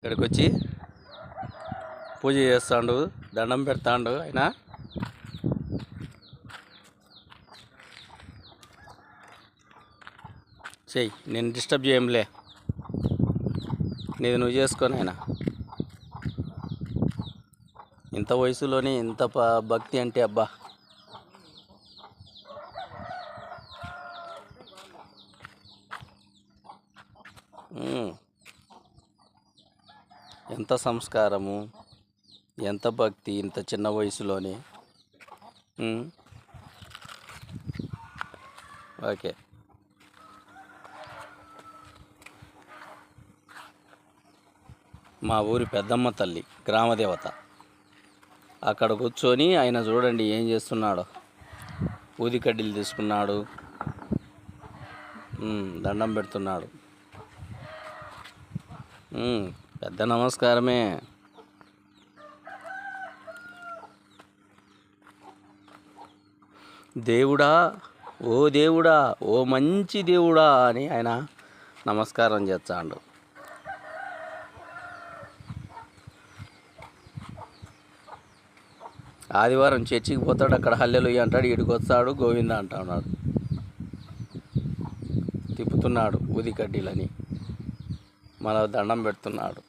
ఇక్కడికి వచ్చి పూజ చేస్తాడు, దండం పెడతాడు. ఆయన చెయ్యి, నేను డిస్టర్బ్ చేయంలే, నీది నువ్వు చేసుకొని. ఆయన ఇంత వయసులోని ఇంత భక్తి అంటే అబ్బా. ఎంత సంస్కారము, ఎంత భక్తి ఇంత చిన్న వయసులోనే. ఓకే, మా ఊరి పెద్దమ్మ తల్లి గ్రామదేవత. అక్కడ కూర్చొని ఆయన చూడండి ఏం చేస్తున్నాడో. ఊది కడ్డీలు తీసుకున్నాడు, దండం పెడుతున్నాడు. పెద్ద నమస్కారమే. దేవుడా, ఓ దేవుడా, ఓ మంచి దేవుడా అని ఆయన నమస్కారం చేస్తాడు. ఆదివారం చర్చికి పోతాడు, అక్కడ హల్లెలూయా అంటాడు. ఈడికి వస్తాడు, గోవింద అంటున్నాడు, తిప్పుతున్నాడు ఊది కడ్డీలని, మన దండం పెడుతున్నాడు.